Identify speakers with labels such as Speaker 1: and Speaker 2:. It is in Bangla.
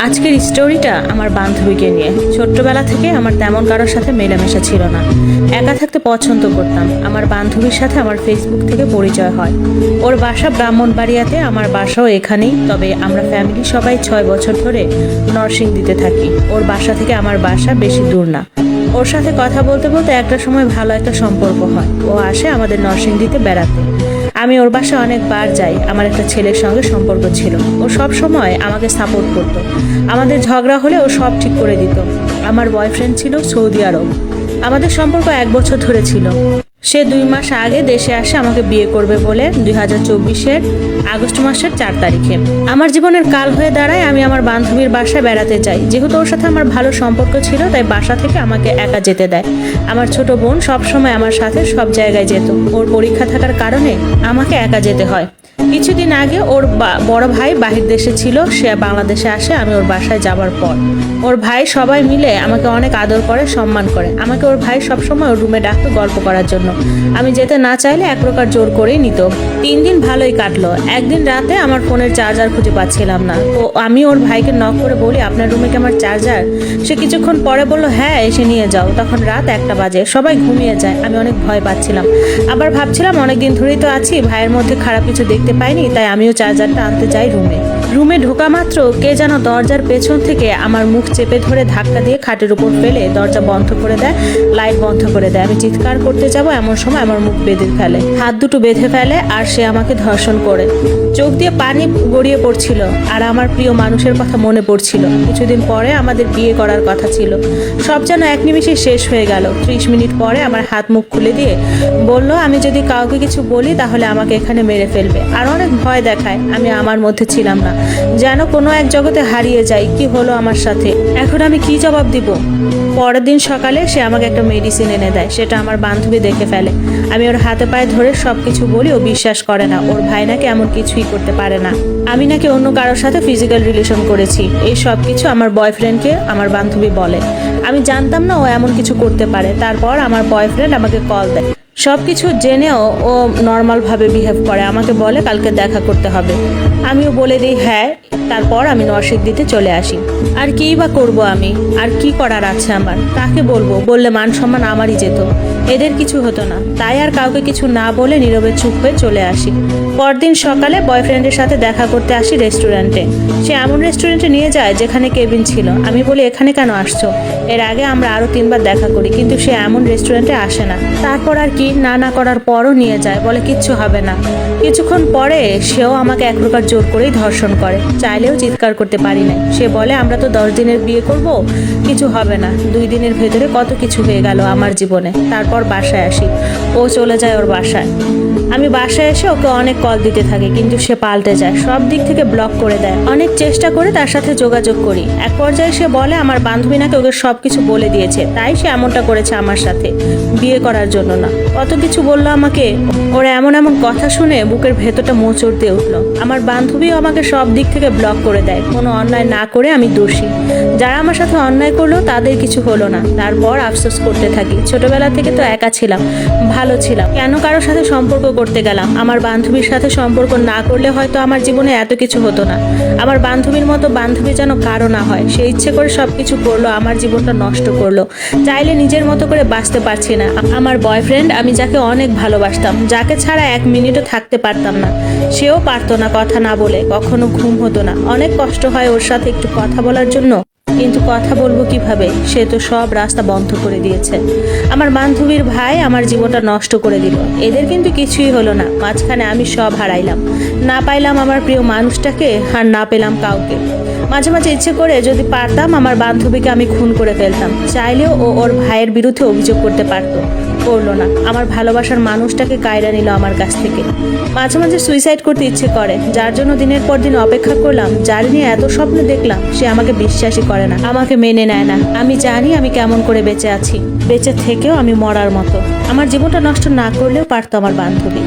Speaker 1: আজকের স্টোরিটা আমার বান্ধবীকে নিয়ে। ছোট্টবেলা থেকে আমার তেমন কারোর সাথে মেলামেশা ছিল না, একা থাকতে পছন্দ করতাম। আমার বান্ধবীর সাথে আমার ফেসবুক থেকে পরিচয় হয়। ওর বাসা ব্রাহ্মণবাড়িয়াতে, আমার বাসাও এখানেই। তবে আমরা ফ্যামিলি সবাই 6 বছর ধরে নরসিংদীতে থাকি। ওর বাসা থেকে আমার বাসা বেশি দূর না। ওর সাথে কথা বলতে বলতে একটা সময় ভালো একটা সম্পর্ক হয়। ও আসে আমাদের নরসিংদীতে বেড়াতে। আমি ওর বাসায় অনেকবার যাই। আমার একটা ছেলের সঙ্গে সম্পর্ক ছিল। ও সব সময় আমাকে সাপোর্ট করতো। আমাদের ঝগড়া হলে ও সব ঠিক করে দিত। আমার বয়ফ্রেন্ড ছিল সৌদি আরব। আমাদের সম্পর্ক 1 বছর ধরে ছিল। সে 2 মাস আগে দেশে আসে আমাকে বিয়ে করবে বলে, 2024-এর আগস্ট মাসের 4 তারিখে। আমার জীবনের কাল হয়ে দাঁড়ায়। আমি আমার বান্ধবীর বাসায় বেড়াতে যাই। যেহেতু ওর সাথে আমার ভালো সম্পর্ক ছিল, তাই বাসা থেকে আমাকে একা যেতে দেয়। আমার ছোট বোন সব সময় আমার সাথে সব জায়গায় যেত। ওর পরীক্ষা থাকার কারণে আমাকে একা যেতে হয়। কিছুদিন আগে ওর বড় ভাই বাহির দেশে ছিল, সে বাংলাদেশে আসে আমি ওর বাসায় যাবার পর। ওর ভাই সবাই মিলে আমাকে অনেক আদর করে, সম্মান করে। আমাকে ওর ভাই সবসময় ওর রুমে ডাকতো গল্প করার জন্য। আমি যেতে না চাইলে এক প্রকার জোর করেই নিত। 3 দিন ভালোই কাটলো। একদিন রাতে আমার ফোনের চার্জার খুঁজে পাচ্ছিলাম না, তো আমি ওর ভাইকে নক করে বলি, আপনার রুমে কি আমার চার্জার? সে কিছুক্ষণ পরে বলল, হ্যাঁ এসে নিয়ে যাও। তখন রাত 1টা বাজে, সবাই ঘুমিয়ে যায়। আমি অনেক ভয় পাচ্ছিলাম। আবার ভাবছিলাম অনেকদিন ধরেই তো আছি, ভাইয়ের মধ্যে খারাপ কিছু দেখতে পাইনি, তাই আমিও চার্জারটা আনতে যাই রুমে ঢোকা মাত্র কে যেন দরজার পেছন থেকে আমার মুখ চেপে ধরে ধাক্কা দিয়ে খাটের উপর ফেলে দরজা বন্ধ করে দেয়, লাইট বন্ধ করে দেয়। আমি চিৎকার করতে যাব, এমন সময় আমার মুখ বেঁধে ফেলে, হাত দুটো বেঁধে ফেলে, আর সে আমাকে ধর্ষণ করে। চোখ দিয়ে পানি গড়িয়ে পড়ছিল, আর আমার প্রিয় মানুষের কথা মনে পড়ছিল। কিছুদিন পরে আমাদের বিয়ে করার কথা ছিল। সব যেন এক নিমিষে শেষ হয়ে গেল। 30 মিনিট পরে আমার হাত মুখ খুলে দিয়ে বলল, আমি যদি কাউকে কিছু বলি তাহলে আমাকে এখানে মেরে ফেলবে। আর অনেক ভয় দেখায়। আমি আমার মধ্যে ছিলাম না, যেন কোনো এক জগতে হারিয়ে যাই। কি হলো আমার সাথে, এখন আমি কি জবাব দিব? পরের দিন সকালে সে আমাকে একটা মেডিসিন এনে দেয়। সেটা আমার বান্ধবী দেখে ফেলে। আমি ওর হাতে পায়ে ধরে সবকিছু বলি, ও বিশ্বাস করে না। ওর ভাই নাকি এমন কিছুই করতে পারে না, আমি নাকি অন্য কারোর সাথে ফিজিক্যাল রিলেশন করেছি। এই সব কিছু আমার বয়ফ্রেন্ডকে আমার বান্ধবী বলে। আমি জানতাম না ও এমন কিছু করতে পারে। তারপর আমার বয়ফ্রেন্ড আমাকে কল দেয়। সব কিছু জেনেও ও নর্মালভাবে বিহেভ করে। আমাকে বলে কালকে দেখা করতে হবে। আমিও বলে দিই হ্যাঁ। তারপর আমি নরসিংদীতে চলে আসি। আর কিই বা করবো আমি? আর কি করার আছে আমার? কাকে বলবো? বললে মান সম্মান আমারই যেত। এদের কিছু হতো না, তাই আর কাউকে কিছু না বলে নীরবে চুপ হয়ে চলে আসি। পরদিন সকালে বয়ফ্রেন্ডের সাথে দেখা করতে আসি রেস্টুরেন্টে। সে এমন রেস্টুরেন্টে নিয়ে যায় যেখানে কেবিন ছিল। আমি বলি, এখানে কেন আসছো? এর আগে আমরা আরো 3 বার দেখা করি, কিন্তু সে এমন রেস্টুরেন্টে আসে না। তারপর আর কি, না করার পরও নিয়ে যায়, বলে কিচ্ছু হবে না। কিছুক্ষণ পরে সেও আমাকে এক প্রকার জোর করেই ধর্ষণ করে। চাইলেও চিৎকার করতে পারি না। সে বলে, আমরা তো 10 দিনের বিয়ে করব, কিছু হবে না। 2 দিনের ভেতরে কত কিছু হয়ে গেল আমার জীবনে। তারপর বাসায় আসি, ও চলে যায় ওর বাসায়। আমি বাসায় এসে ওকে অনেক কল দিতে থাকি, কিন্তু সে পাল্টে যায়, সব দিক থেকে ব্লক করে দেয়। অনেক চেষ্টা করে তার সাথে যোগাযোগ করি। এক পর্যায়ে সে বলে আমার বান্ধবী নাকি ওকে সবকিছু বলে দিয়েছে, তাই সে এমনটা করেছে আমার সাথে, বিয়ে করার জন্য না। কত কিছু বললো আমাকে। ওরা এমন কথা শুনে বুকের ভেতরটা মোচড় দিয়ে উঠলো। আমার বান্ধবীও আমাকে সব দিক থেকে ব্লক করে দেয়। কোনো অন্যায় না করে আমি দোষী। যারা আমার সাথে অন্যায় করলো তাদের কিছু হলো না। তারপর আফসোস করতে থাকি, ছোটবেলা থেকে তো একা ছিলাম, ভালো ছিলাম, কেন কারোর সাথে সম্পর্ক করতে গেলাম? আমার বান্ধবীর সাথে সম্পর্ক না করলে হয়তো আমার জীবনে এত কিছু হতো না। আমার বান্ধবীর মতো বান্ধবী যেন কারো না হয়। সে ইচ্ছে করে সবকিছু করলো, আমার জীবনটা নষ্ট করলো। চাইলে নিজের মতো করে বাঁচতে পারছি না। আমার বয়ফ্রেন্ড, আমি যাকে অনেক ভালোবাসতাম, যাকে ছাড়া 1 মিনিটও থাকতে পারতাম না, সেও পারতো না কথা না বলে। কখনো ঘুম হতো না। অনেক কষ্ট হয় ওর সাথে একটু কথা বলার জন্য, কিন্তু কথা বলবো কিভাবে? সে তো সব রাস্তা বন্ধ করে দিয়েছে। আমার বান্ধবীর ভাই আমার জীবনটা নষ্ট করে দিল। এদের কিন্তু কিছুই হলো না। মাঝখানে আমি সব হারাইলাম। না পাইলাম আমার প্রিয় মানুষটাকে, আর না পেলাম কাউকে। মাঝে মাঝে ইচ্ছে করে যদি পারতাম আমার বান্ধবীকে আমি খুন করে ফেলতাম। চাইলেও ও ওর ভাইয়ের বিরুদ্ধে অভিযোগ করতে পারতো, করলো না। আমার ভালোবাসার মানুষটাকে কায়রা নিল আমার কাছ থেকে। মাঝে মাঝে সুইসাইড করতে ইচ্ছে করে। যার জন্য দিনের পর দিন অপেক্ষা করলাম, যার নিয়ে এত স্বপ্ন দেখলাম, সে আমাকে বিশ্বাসই করে না, আমাকে মেনে নেয় না। আমি জানি আমি কেমন করে বেঁচে আছি, বেঁচে থেকেও আমি মরার মতো। আমার জীবনটা নষ্ট না করলেও পারতো আমার বান্ধবী।